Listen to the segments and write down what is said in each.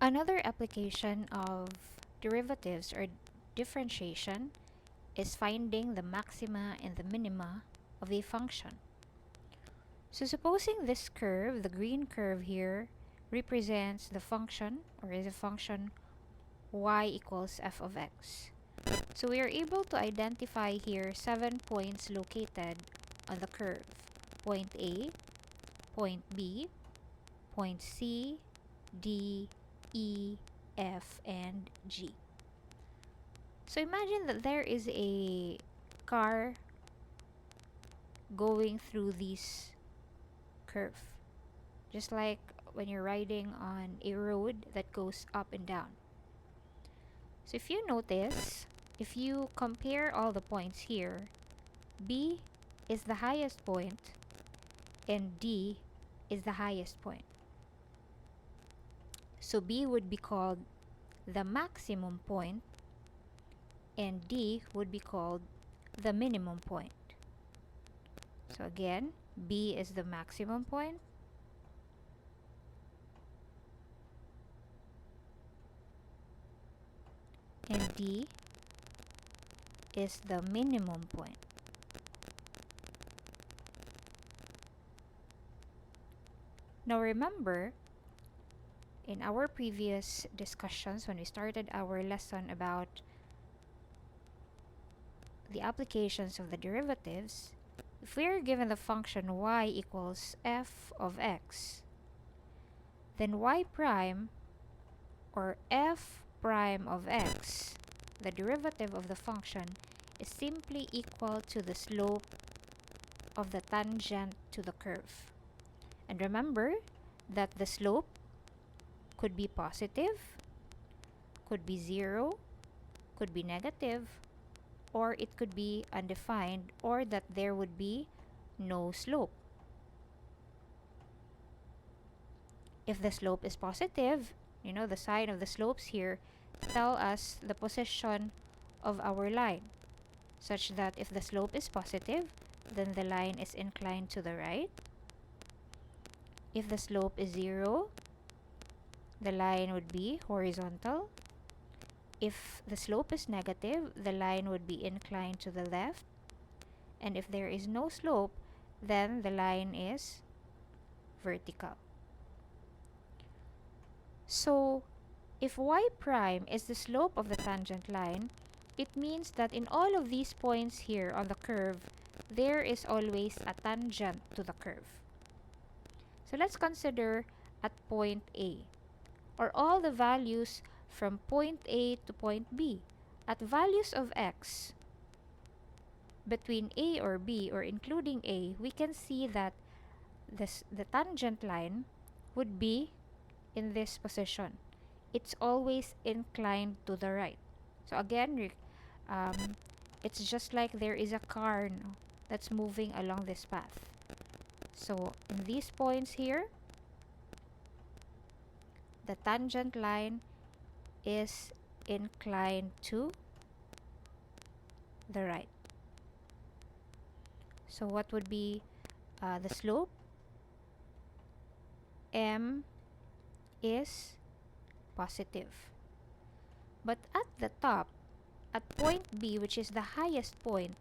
Another application of derivatives or differentiation is finding the maxima and the minima of a function. So supposing this curve, the green curve here, represents the function or is a function y equals f of x. So we are able to identify here 7 points located on the curve. Point A, point B, point C, D, E, F, and G. So imagine that there is a car going through this curve. Just like when you're riding on a road that goes up and down. So if you notice, if you compare all the points here, B is the highest point and D is the highest point. So B would be called the maximum point and D would be called the minimum point. So again, B is the maximum point and D is the minimum point. Now remember, in our previous discussions when we started our lesson about the applications of the derivatives, if we are given the function y equals f of x, then y prime or f prime of x, the derivative of the function, is simply equal to the slope of the tangent to the curve. And remember that the slope could be positive, could be 0, could be negative, or it could be undefined, or that there would be no slope. If the slope is positive, the sign of the slopes here tell us the position of our line, such that if the slope is positive, then the line is inclined to the right. If the slope is 0, the line would be horizontal. If the slope is negative, the line would be inclined to the left. And if there is no slope, then the line is vertical. So, if y prime is the slope of the tangent line, it means that in all of these points here on the curve, there is always a tangent to the curve. So let's consider at point A, or all the values from point A to point B. At values of x between A or B or including A, we can see that the tangent line would be in this position. It's always inclined to the right. So again, it's just like there is a car that's moving along this path. So in these points here, the tangent line is inclined to the right. So what would be the slope? M is positive. But at the top, at point B, which is the highest point,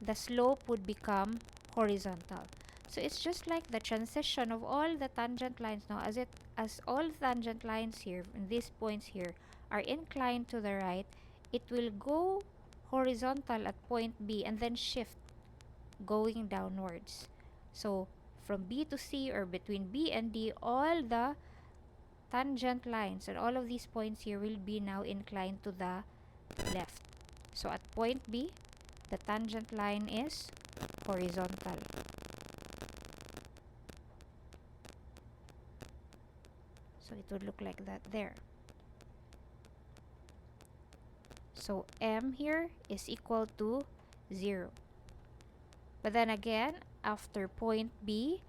the slope would become horizontal. So it's just like the transition of all the tangent lines now, as all tangent lines here and these points here are inclined to the right, it will go horizontal at point B and then shift going downwards. So from B to C or between B and D, all the tangent lines and all of these points here will be now inclined to the left. So at point B, the tangent line is horizontal. So it would look like that there. So M here is equal to 0. But then again, after point B,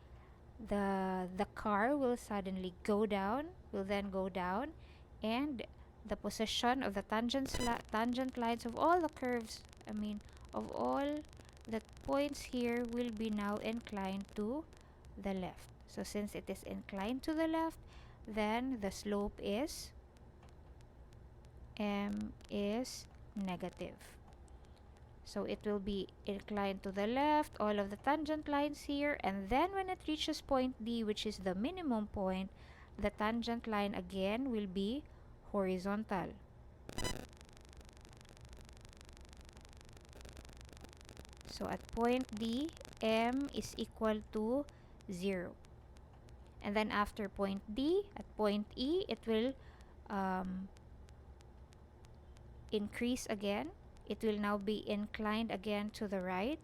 the car will suddenly go down, and the position of the tangent lines of all the curves, of all the points here will be now inclined to the left. So since it is inclined to the left, then the slope is m is negative. So it will be inclined to the left, all of the tangent lines here, and then when it reaches point D, which is the minimum point, the tangent line again will be horizontal. So at point D, m is equal to 0. And then after point D, at point E, it will increase again. It will now be inclined again to the right.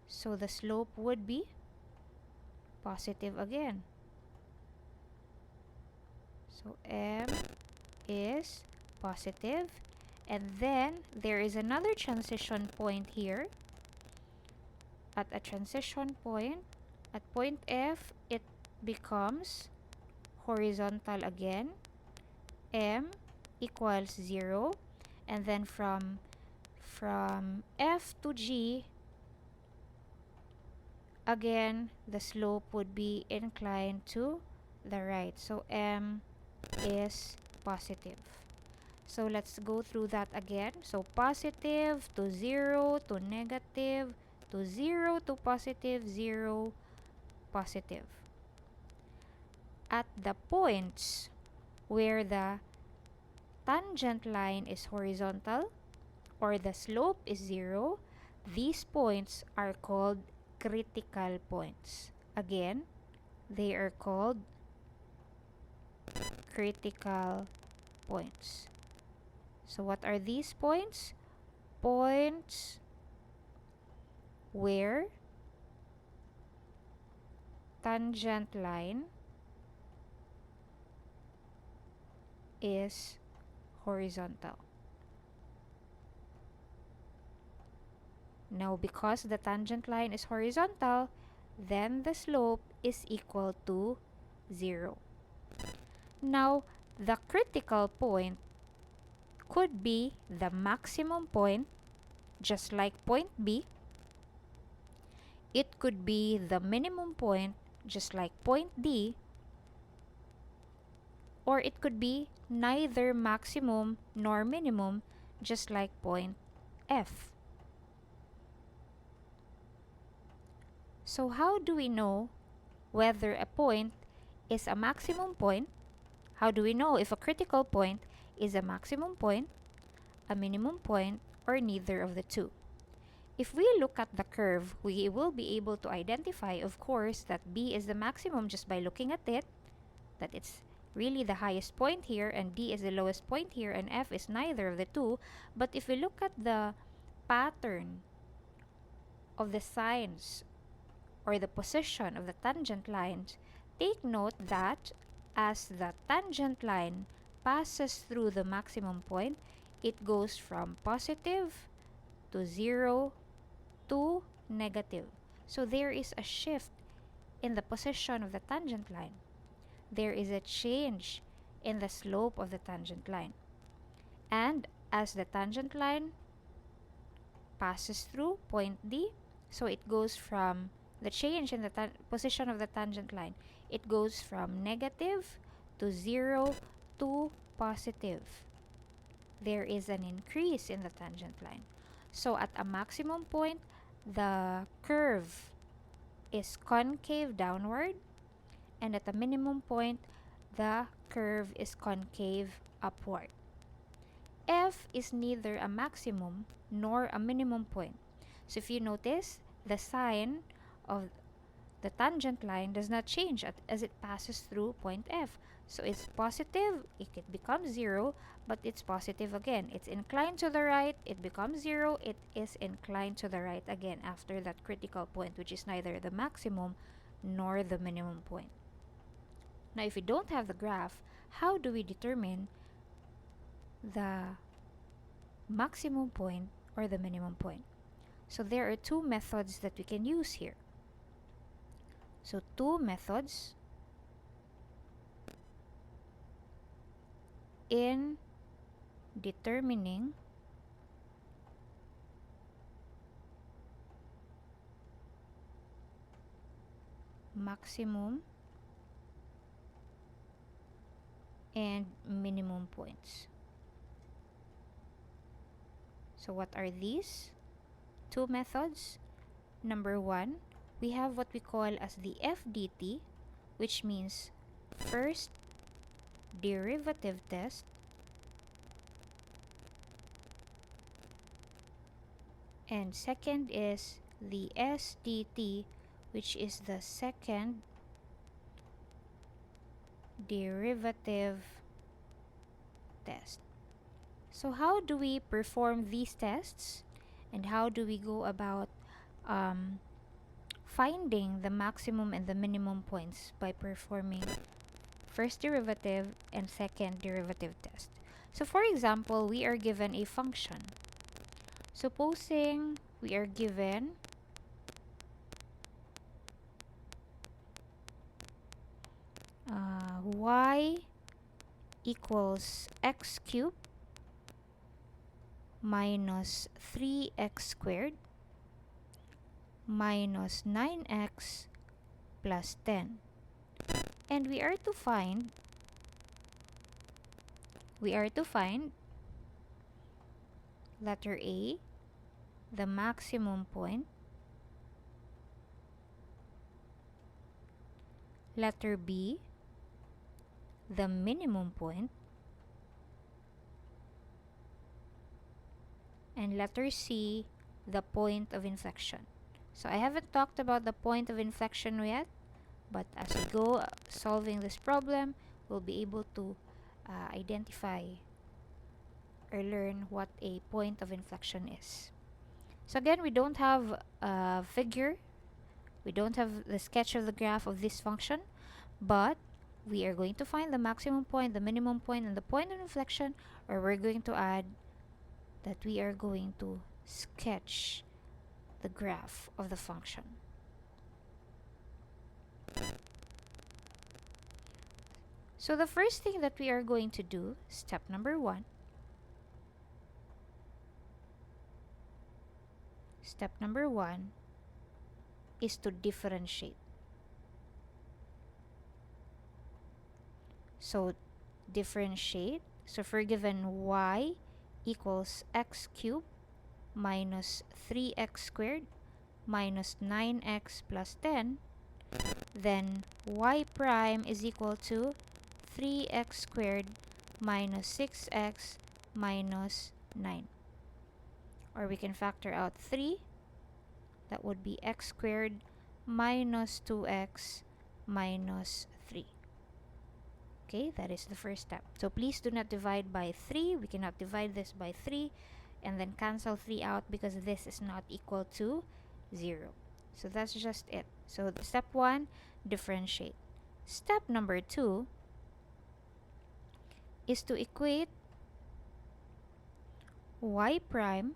So the slope would be positive again. So m is positive. And then there is another transition point here. At a transition point, at point F, it becomes horizontal again. M equals 0. And then from F to G, again, the slope would be inclined to the right. So m is positive. So let's go through that again. So positive to 0 to negative to 0 to positive, 0, positive. At the points where the tangent line is horizontal or the slope is 0, these points are called critical points. Again, they are called critical points. So what are these points? Points where tangent line is horizontal. Now, because the tangent line is horizontal, then the slope is equal to 0. Now, the critical point could be the maximum point, just like point B. It could be the minimum point, just like point D. Or it could be neither maximum nor minimum, just like point F. So how do we know whether a point is a maximum point? How do we know if a critical point is a maximum point, a minimum point, or neither of the two? If we look at the curve, we will be able to identify, of course, that B is the maximum just by looking at it, that it's really the highest point here, and D is the lowest point here, and F is neither of the two. But if we look at the pattern of the signs or the position of the tangent lines, take note that as the tangent line passes through the maximum point, it goes from positive to 0 to negative. So there is a shift in the position of the tangent line. There is a change in the slope of the tangent line. And as the tangent line passes through point D, so it goes from the change in the position of the tangent line, it goes from negative to 0 to positive. There is an increase in the tangent line. So at a maximum point, the curve is concave downward, and at a minimum point, the curve is concave upward. F is neither a maximum nor a minimum point. So if you notice, the sign of the tangent line does not change as it passes through point F. So it's positive, it becomes 0, but it's positive again. It's inclined to the right, it becomes 0, it is inclined to the right again after that critical point, which is neither the maximum nor the minimum point. Now, if we don't have the graph, how do we determine the maximum point or the minimum point? So there are two methods that we can use here. So two methods in determining maximum and minimum points. So what are these two methods? Number one, we have what we call as the FDT, which means first derivative test, and second is the SDT, which is the second derivative test. So how do we perform these tests, and how do we go about finding the maximum and the minimum points by performing first derivative and second derivative test? So for example, we are given a function. Supposing we are given y equals x cubed minus 3x squared minus 9x plus 10. And we are to find letter A, the maximum point, letter B, the minimum point, and letter C, the point of inflection. So I haven't talked about the point of inflection yet, but as we go solving this problem, we'll be able to identify or learn what a point of inflection is. So again, we don't have a figure, we don't have the sketch of the graph of this function, but we are going to find the maximum point, the minimum point, and the point of inflection, or we're going to add that we are going to sketch the graph of the function. So the first thing that we are going to do, step number one, is to differentiate. So differentiate. So if we're given y equals x cubed minus 3x squared minus 9x plus 10, then y prime is equal to 3x squared minus 6x minus 9. Or we can factor out 3. That would be x squared minus 2x minus 3. Okay, that is the first step. So please do not divide by 3. We cannot divide this by 3 and then cancel 3 out because this is not equal to 0. So that's just it. So step 1, differentiate. Step number 2 is to equate y prime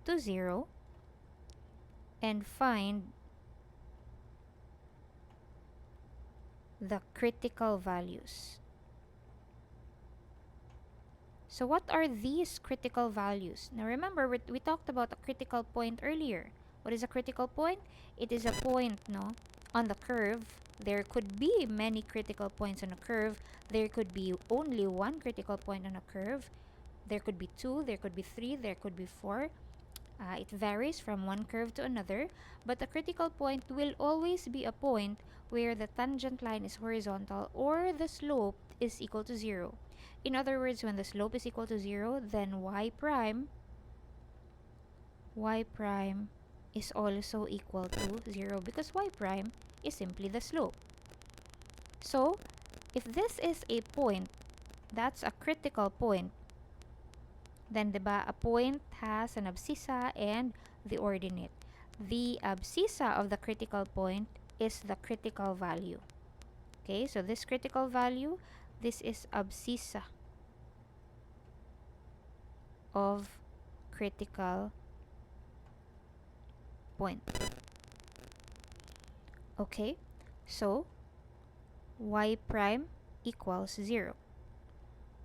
to 0 and find the critical values. So what are these critical values? Now remember, we talked about a critical point earlier. What is a critical point? It is a point, no, on the curve. There could be many critical points on a curve. There could be only one critical point on a curve. There could be 2, there could be 3, there could be 4. It varies from one curve to another, but a critical point will always be a point where the tangent line is horizontal or the slope is equal to 0. In other words, when the slope is equal to 0, then y prime is also equal to 0 because y prime is simply the slope. So, if this is a point, that's a critical point, then diba, a point has an abscissa and the ordinate. The abscissa of the critical point is the critical value. Okay, so this critical value, this is abscissa of critical point. Okay, so y prime equals 0.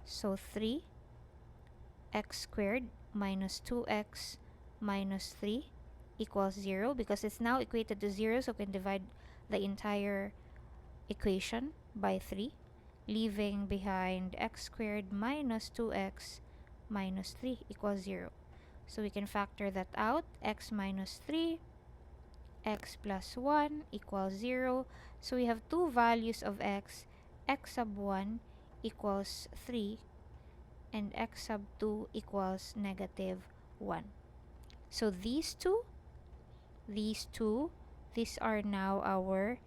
So 3 x squared minus 2x minus 3 equals 0 because it's now equated to 0, so we can divide the entire equation by 3, leaving behind x squared minus 2x minus 3 equals 0. So we can factor that out. X minus 3, x plus 1 equals 0. So we have two values of x sub 1 equals 3, and x sub 2 equals negative 1. So these are now our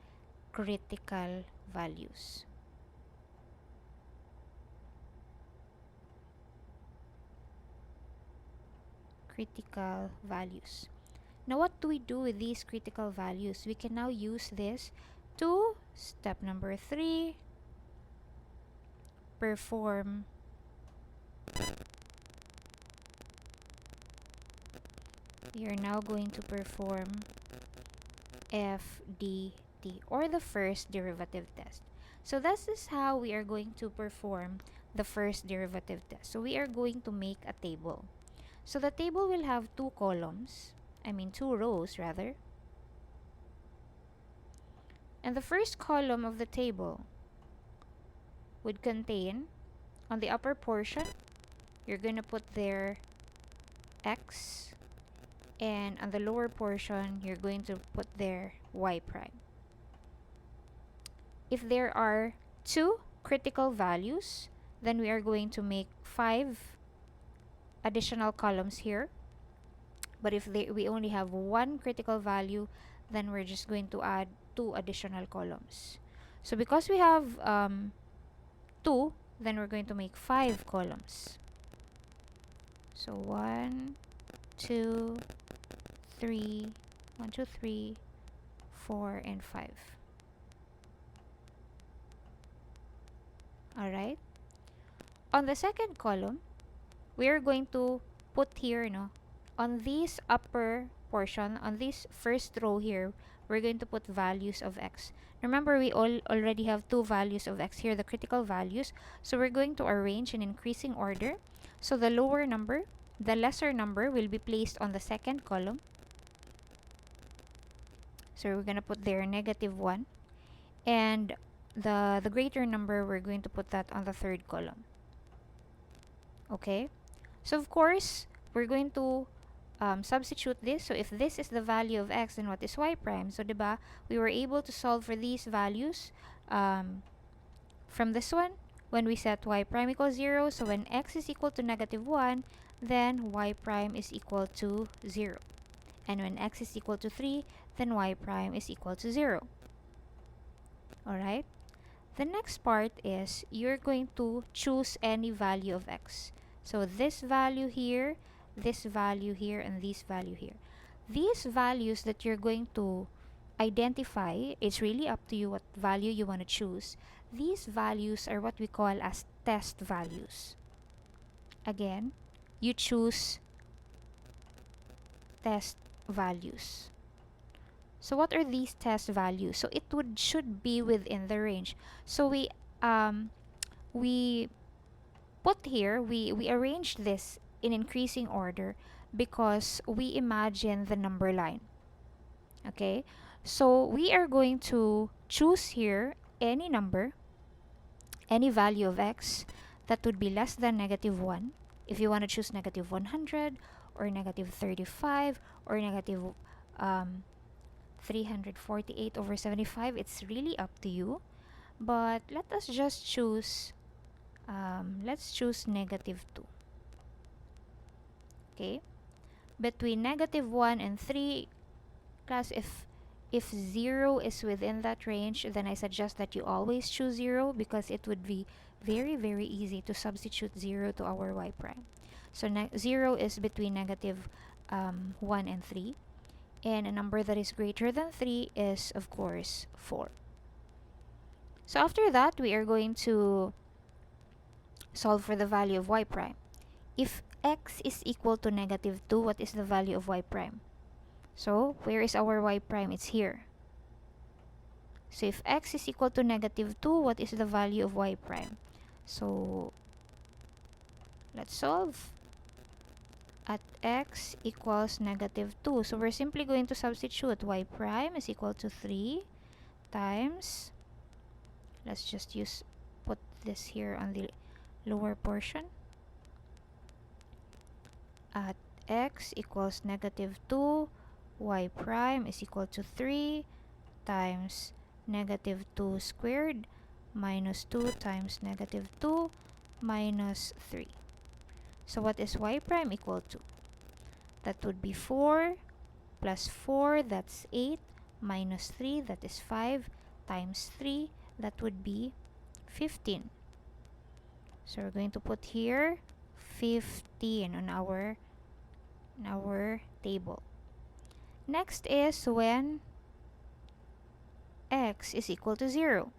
critical values. Critical values. Now what do we do with these critical values? We can now use this to, step number 3, perform you're now going to perform FDT, or the first derivative test. So this is how we are going to perform the first derivative test. So we are going to make a table. So the table will have two rows rather. And the first column of the table would contain, on the upper portion, you're going to put there x, and on the lower portion, you're going to put there y prime. If there are two critical values, then we are going to make 5 additional columns here. But if we only have one critical value, then we're just going to add 2 additional columns. So because we have 2, then we're going to make 5 columns. So 1, 2, 3, 1, 2, 3, 4, and 5. Alright? On the second column, we are going to put here, on this upper portion, on this first row here, we're going to put values of x. Remember, we already have 2 values of x here, the critical values. So we're going to arrange in increasing order. So the lesser number will be placed on the second column. So we're going to put there negative 1. And the greater number, we're going to put that on the third column. Okay? So of course, we're going to substitute this. So if this is the value of x, then what is y prime? So diba, we were able to solve for these values from this one when we set y prime equals 0. So when x is equal to negative 1, then y prime is equal to 0. And when x is equal to 3, then y prime is equal to 0. Alright? The next part is you're going to choose any value of x. So this value here, and this value here. These values that you're going to identify, it's really up to you what value you want to choose. These values are what we call as test values. Again, you choose test values. So what are these test values? So it should be within the range. So we put here, we arranged this in increasing order because we imagine the number line. Okay? So we are going to choose here any number, any value of x that would be less than negative 1. If you want to choose negative 100 or negative 35 or negative 348 over 75, it's really up to you. But let us just choose, let's choose negative 2. Okay? Between negative 1 and 3, class, if 0 is within that range, then I suggest that you always choose 0 because it would be very, very easy to substitute 0 to our y prime. So 0 is between negative 1 and 3. And a number that is greater than 3 is, of course, 4. So after that, we are going to solve for the value of y prime. If x is equal to negative 2, what is the value of y prime? So where is our y prime? It's here. So if x is equal to negative 2, what is the value of y prime? So let's solve. At x equals negative 2. So we're simply going to substitute y prime is equal to 3 times, let's just put this here on the lower portion, at x equals negative 2, y prime is equal to 3 times negative 2 squared minus 2 times negative 2 minus 3. So what is y prime equal to? That would be 4 plus 4, that's 8, minus 3, that is 5, times 3, that would be 15. So we're going to put here 15 on our table. Next is when x is equal to 0.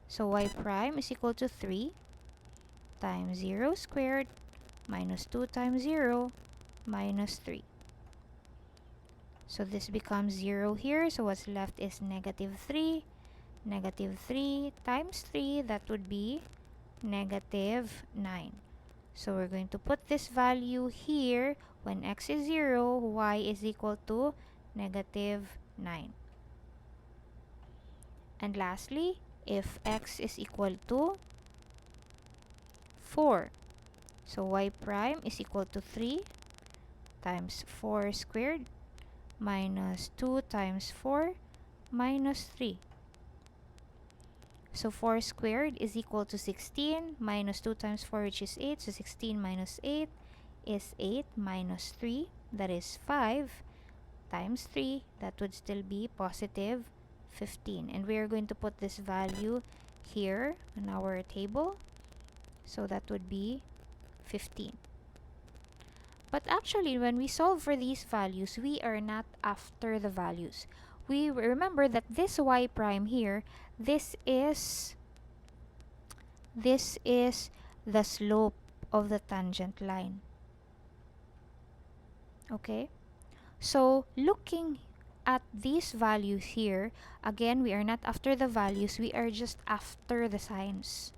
So y prime is equal to 3 times 0 squared minus 2 times 0 minus 3. So this becomes 0 here. So what's left is negative 3. Negative 3 times 3, that would be negative 9. So we're going to put this value here. When x is 0, y is equal to negative 9. And lastly, if x is equal to 4, so y prime is equal to 3 times 4 squared minus 2 times 4 minus 3. So 4 squared is equal to 16 minus 2 times 4, which is 8. So 16 minus 8 is 8 minus 3, that is 5, times 3, that would still be positive 15. And we are going to put this value here on our table. So that would be 15. But actually, when we solve for these values, we are not after the values. We remember that this y prime here, this is the slope of the tangent line. Okay? So, looking at these values here, again, we are not after the values, we are just after the signs.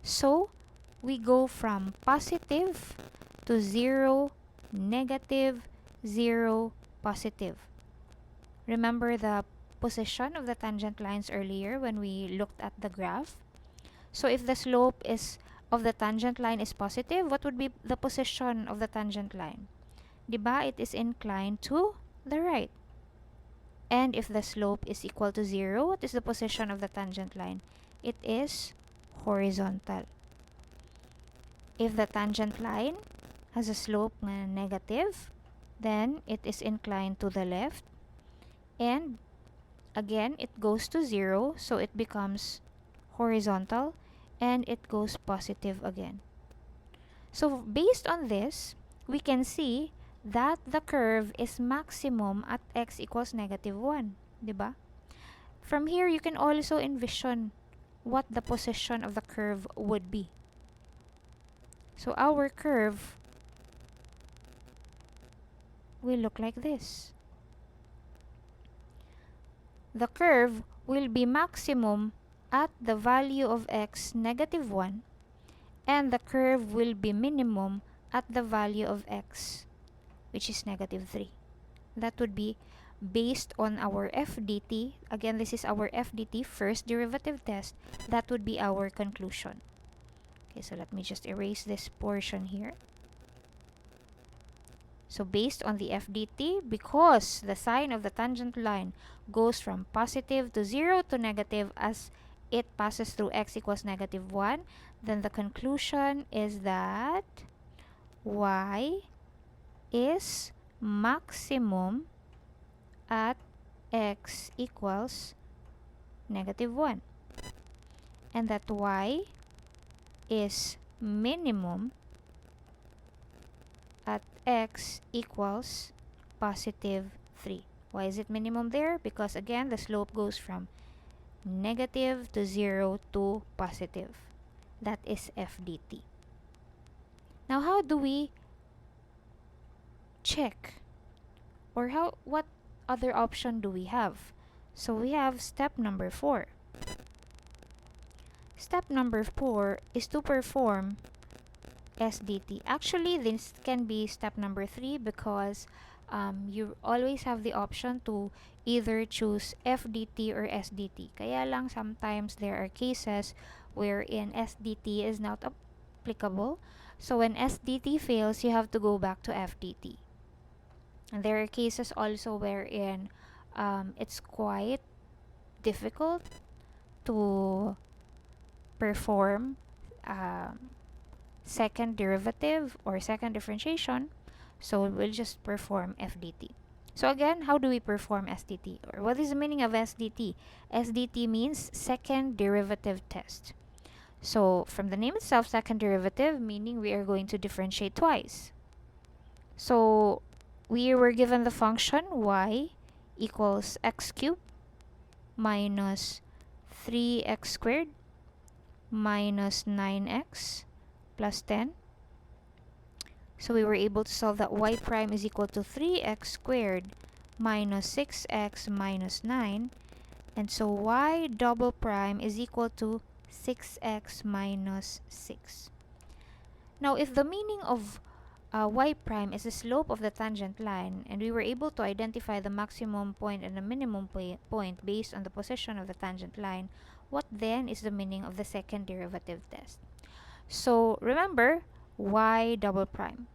So, we go from positive to 0, negative, 0, positive. Remember the position of the tangent lines earlier when we looked at the graph? So if the slope of the tangent line is positive, what would be the position of the tangent line? Diba? It is inclined to the right. And if the slope is equal to 0, what is the position of the tangent line? It is horizontal. If the tangent line has a slope na negative, then it is inclined to the left. And again, it goes to 0, so it becomes horizontal, and it goes positive again. So based on this, we can see that the curve is maximum at x equals negative 1. Diba? From here, you can also envision what the position of the curve would be. So our curve will look like this. The curve will be maximum at the value of x negative 1, and the curve will be minimum at the value of x, which is negative 3. That would be based on our FDT. Again, this is our FDT, first derivative test. That would be our conclusion. Okay, so let me just erase this portion here. So based on the FDT, because the sign of the tangent line goes from positive to 0 to negative as it passes through x equals negative 1, then the conclusion is that y is maximum at x equals negative 1. And that y is minimum at x equals positive 3. Why is it minimum there? Because again, the slope goes from negative to 0 to positive. That is FDT. Now, how do we check? Or what other option do we have? So we have step number 4. Step number 4 is to perform SDT. Actually, this can be step number 3 because you always have the option to either choose FDT or SDT. Kaya lang sometimes there are cases wherein SDT is not applicable. So when SDT fails, you have to go back to FDT. And there are cases also wherein it's quite difficult to perform second derivative or second differentiation, so we'll just perform FDT. So again, how do we perform SDT? Or what is the meaning of SDT? SDT means second derivative test. So from the name itself, second derivative, meaning we are going to differentiate twice. So we were given the function y equals x cubed minus 3x squared minus 9x plus 10. So we were able to solve that y prime is equal to 3x squared minus 6x minus 9. And so y double prime is equal to 6x minus 6. Now, if the meaning of y prime is the slope of the tangent line, and we were able to identify the maximum point and the minimum point based on the position of the tangent line, what then is the meaning of the second derivative test? So remember, y double prime.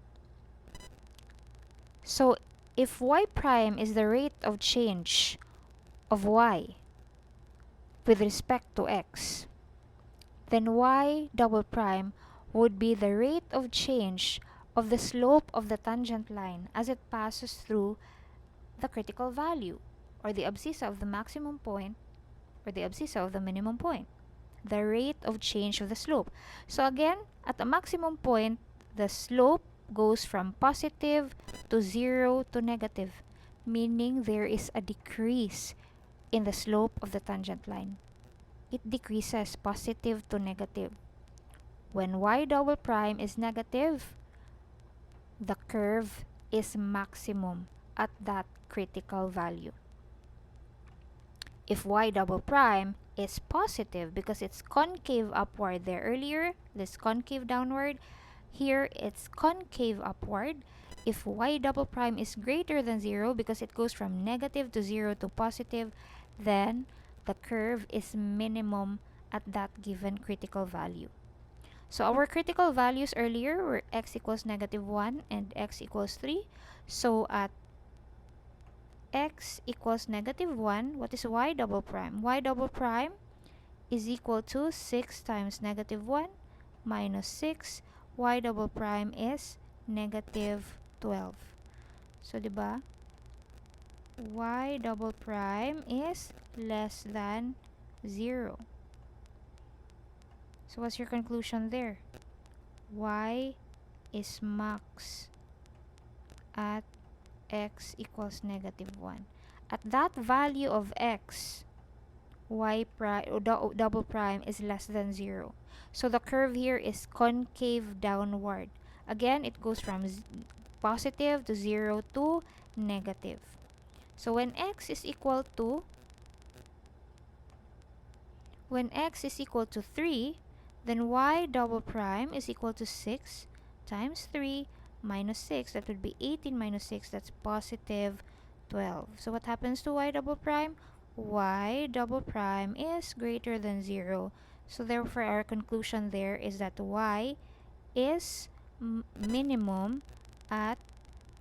So if y prime is the rate of change of y with respect to x, then y double prime would be the rate of change of the slope of the tangent line as it passes through the critical value, or the abscissa of the maximum point, or the abscissa of the minimum point. The rate of change of the slope. So again, at the maximum point, the slope goes from positive to 0 to negative, meaning there is a decrease in the slope of the tangent line. It decreases positive to negative. When y double prime is negative, the curve is maximum at that critical value. If y double prime is positive, because it's concave upward there earlier, this concave downward, here it's concave upward. If y double prime is greater than 0, because it goes from negative to 0 to positive, then the curve is minimum at that given critical value. So our critical values earlier were x equals negative 1 and x equals 3. So at x equals negative 1, what is y double prime? Y double prime is equal to 6 times negative 1 minus 6. Y double prime is negative 12. So, diba? Y double prime is less than 0. So, what's your conclusion there? Y is max at x equals negative 1. At that value of x, y prime or double prime is less than 0. So the curve here is concave downward. Again, it goes from positive to 0 to negative. So when x is equal to 3, then y double prime is equal to 6 times 3 minus 6. That would be 18 minus 6. That's positive 12. So what happens to y double prime? Y double prime is greater than 0. So therefore, our conclusion there is that y is minimum at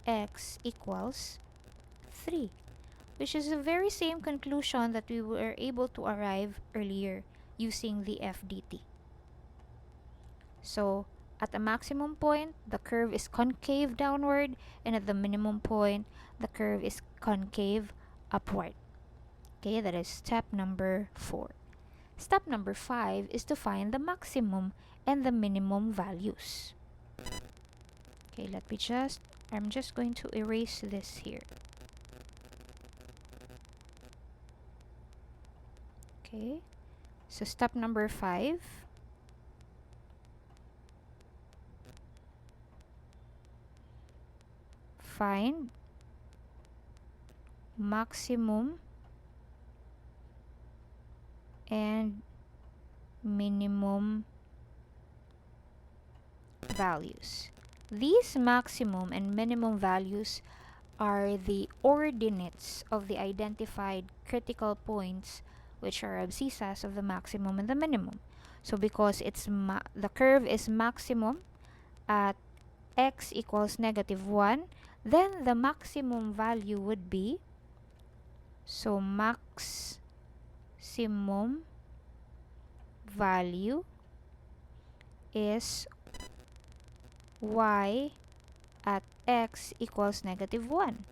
x equals 3, which is the very same conclusion that we were able to arrive earlier using the FDT. So at the maximum point, the curve is concave downward, and at the minimum point, the curve is concave upward. Okay, that is step number 4. Step number 5 is to find the maximum and the minimum values. Okay, I'm just going to erase this here. Okay, so step number 5. Find maximum and minimum values. These maximum and minimum values are the ordinates of the identified critical points, which are abscissas of the maximum and the minimum. So because the curve is maximum at x equals -1, then the maximum value would be, so maximum value is y at x equals -1.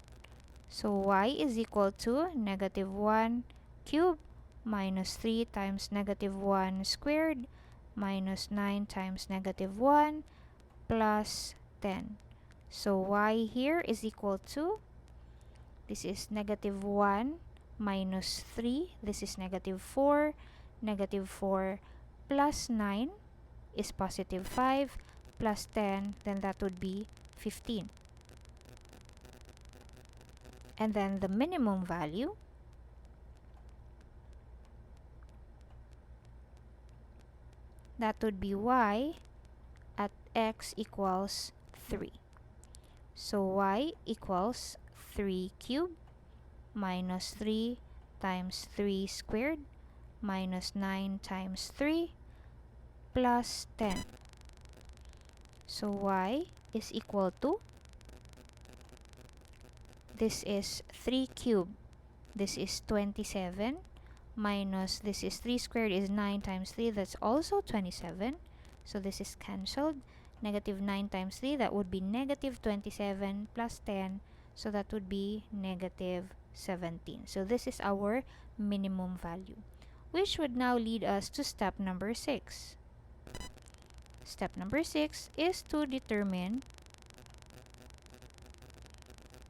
So y is equal to -1 cubed minus 3 times -1 squared minus 9 times -1 plus 10. So y here is equal to, this is -1 minus 3, this is -4, -4 plus 9 is +5 plus 10, then that would be 15. And then the minimum value, that would be y at x equals 3. So y equals 3 cubed minus 3 times 3 squared minus 9 times 3 plus 10. So y is equal to, this is 3 cubed, this is 27, minus this is 3 squared is 9 times 3, that's also 27. So this is cancelled. -9 times 3, that would be -27 plus 10, so that would be -17. So this is our minimum value, which would now lead us to step number 6. Step number 6 is to determine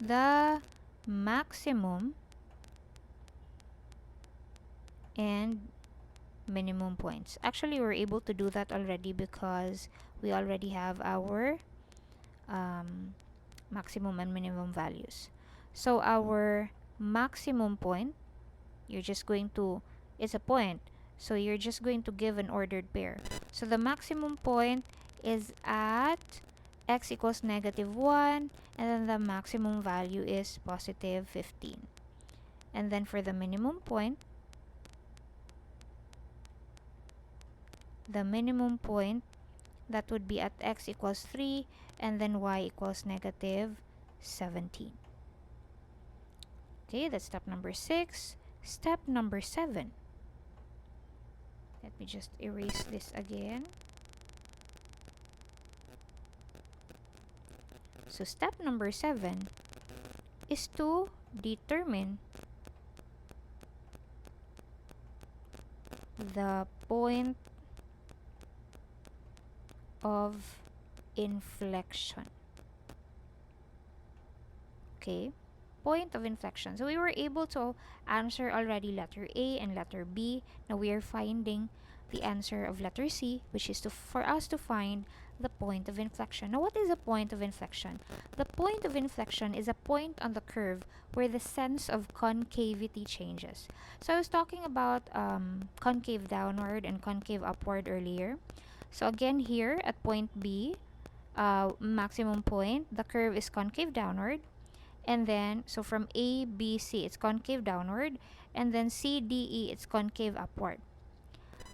the maximum and minimum points. Actually, we're able to do that already because we already have our maximum and minimum values. So our maximum point, you're just going to, it's a point, so you're just going to give an ordered pair. So the maximum point is at x equals -1, and then the maximum value is +15. And then for the minimum point, that would be at x equals 3, and then y equals -17. Okay, that's step number 6. Step number 7. Let me just erase this again. So step number 7 is to determine the point of inflection. Okay, point of inflection. So we were able to answer already letter A and letter B. Now we are finding the answer of letter C, which is for us to find the point of inflection. Now what is a point of inflection? The point of inflection is a point on the curve where the sense of concavity changes. So I was talking about concave downward and concave upward earlier. So again here at point B, maximum point, the curve is concave downward. And then, so from A, B, C, it's concave downward. And then C, D, E, it's concave upward.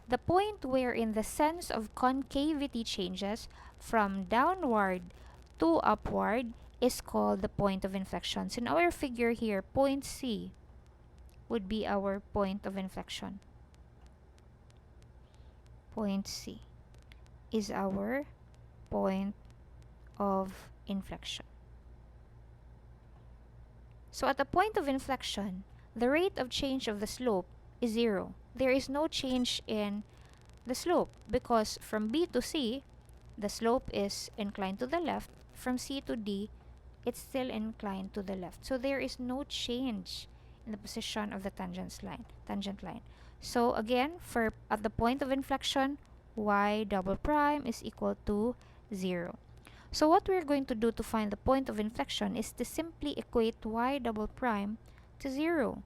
The point wherein the sense of concavity changes from downward to upward is called the point of inflection. So in our figure here, point C would be our point of inflection. Point C is our point of inflection. So at the point of inflection, the rate of change of the slope is 0. There is no change in the slope because from B to C, the slope is inclined to the left. From C to D, it's still inclined to the left. So there is no change in the position of the tangent line. So again, at the point of inflection, y double prime is equal to 0. So what we're going to do to find the point of inflection is to simply equate y double prime to 0.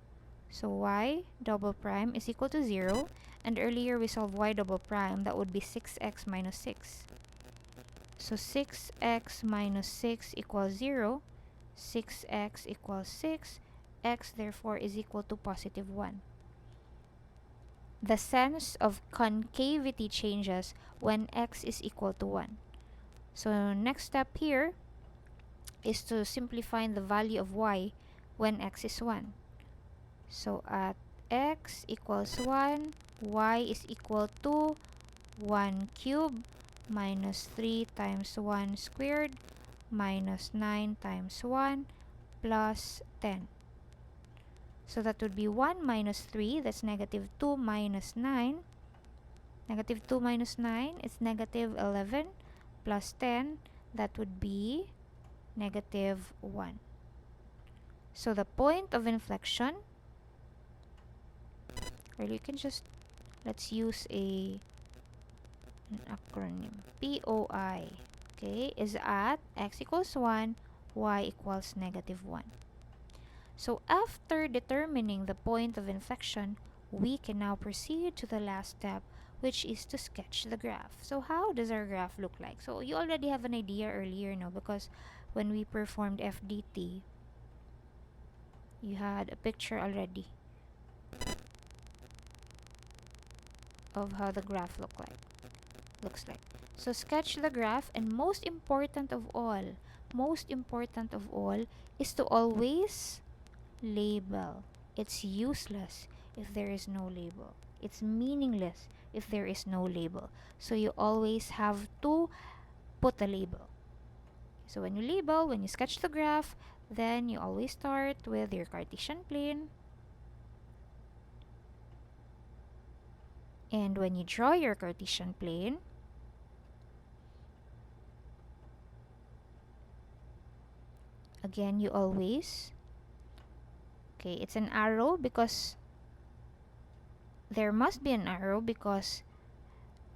So y double prime is equal to 0. And earlier we solved y double prime. That would be 6x minus 6. So 6x minus 6 equals 0. 6x equals 6. X therefore is equal to positive 1. The sense of concavity changes when x is equal to 1. So next step here is to simplify the value of y when x is 1. So at x equals 1, y is equal to 1 cubed minus 3 times 1 squared minus 9 times 1 plus 10. So that would be 1 minus 3, that's negative 2 minus 9. Negative 2 minus 9 is negative 11 plus 10, that would be negative 1. So the point of inflection, or you can just, let's use an acronym, POI, okay, is at x equals 1, y equals negative 1. So after determining the point of inflection, we can now proceed to the last step, which is to sketch the graph. So how does our graph look like? So you already have an idea earlier, no? Because when we performed FDT, you had a picture already of how the graph looks like. So sketch the graph, and most important of all is to always label. It's useless if there is no label. It's meaningless if there is no label. So you always have to put a label. So when you sketch the graph, then you always start with your Cartesian plane. And when you draw your Cartesian plane, again, you always, okay, it's an arrow because there must be an arrow because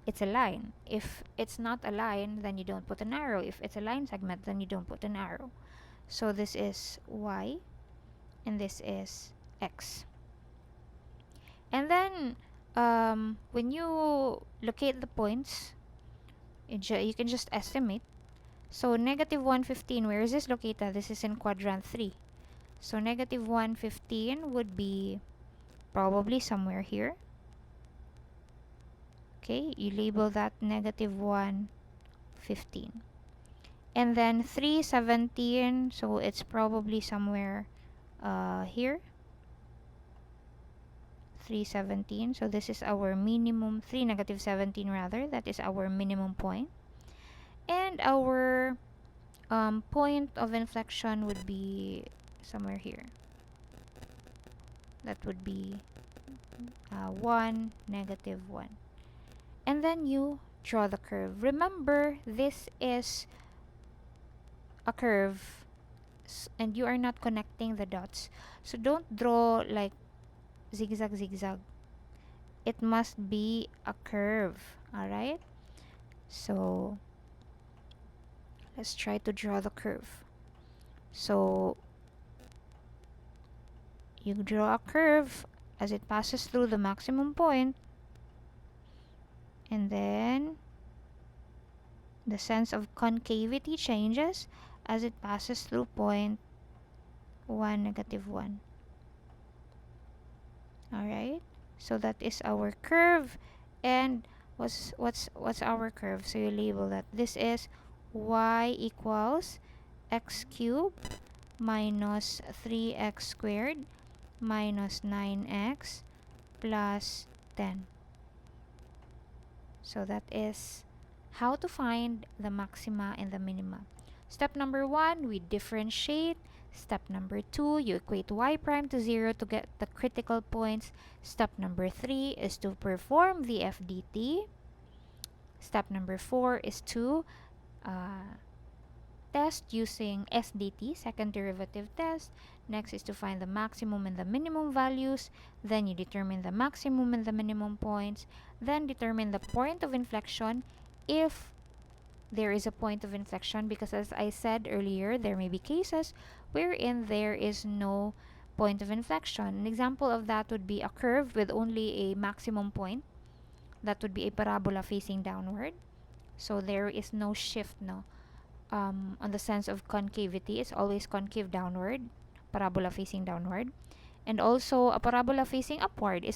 it's a line. If it's not a line, then you don't put an arrow. If it's a line segment, then you don't put an arrow. So this is y and this is x. And then when you locate the points, you can just estimate. So negative 115, where is this located? This is in quadrant 3. So negative 115 would be probably somewhere here. Okay, you label that negative 115. And then 317, so it's probably somewhere here. 317, so this is our minimum, 3 negative 17 rather, that is our minimum point. And our point of inflection would be somewhere here. That would be 1, negative 1. And then you draw the curve. Remember, this is a curve and you are not connecting the dots. So don't draw like zigzag, zigzag. It must be a curve. Alright? So let's try to draw the curve. So you draw a curve as it passes through the maximum point, and then the sense of concavity changes as it passes through point 1, negative 1. Alright, so that is our curve. And what's our curve? So you label that this is y equals x cubed minus 3x squared minus 9x plus 10. So that is how to find the maxima and the minima. Step number 1, we differentiate. Step number 2, you equate y prime to 0 to get the critical points. Step number 3 is to perform the FDT. Step number 4 is to test using SDT, second derivative test. Next is to find the maximum and the minimum values. Then you determine the maximum and the minimum points. Then determine the point of inflection if there is a point of inflection, because as I said earlier, there may be cases wherein there is no point of inflection. An example of that would be a curve with only a maximum point. That would be a parabola facing downward. So there is no shift, no. on the sense of concavity is always concave downward, parabola facing downward. And also, a parabola facing upward is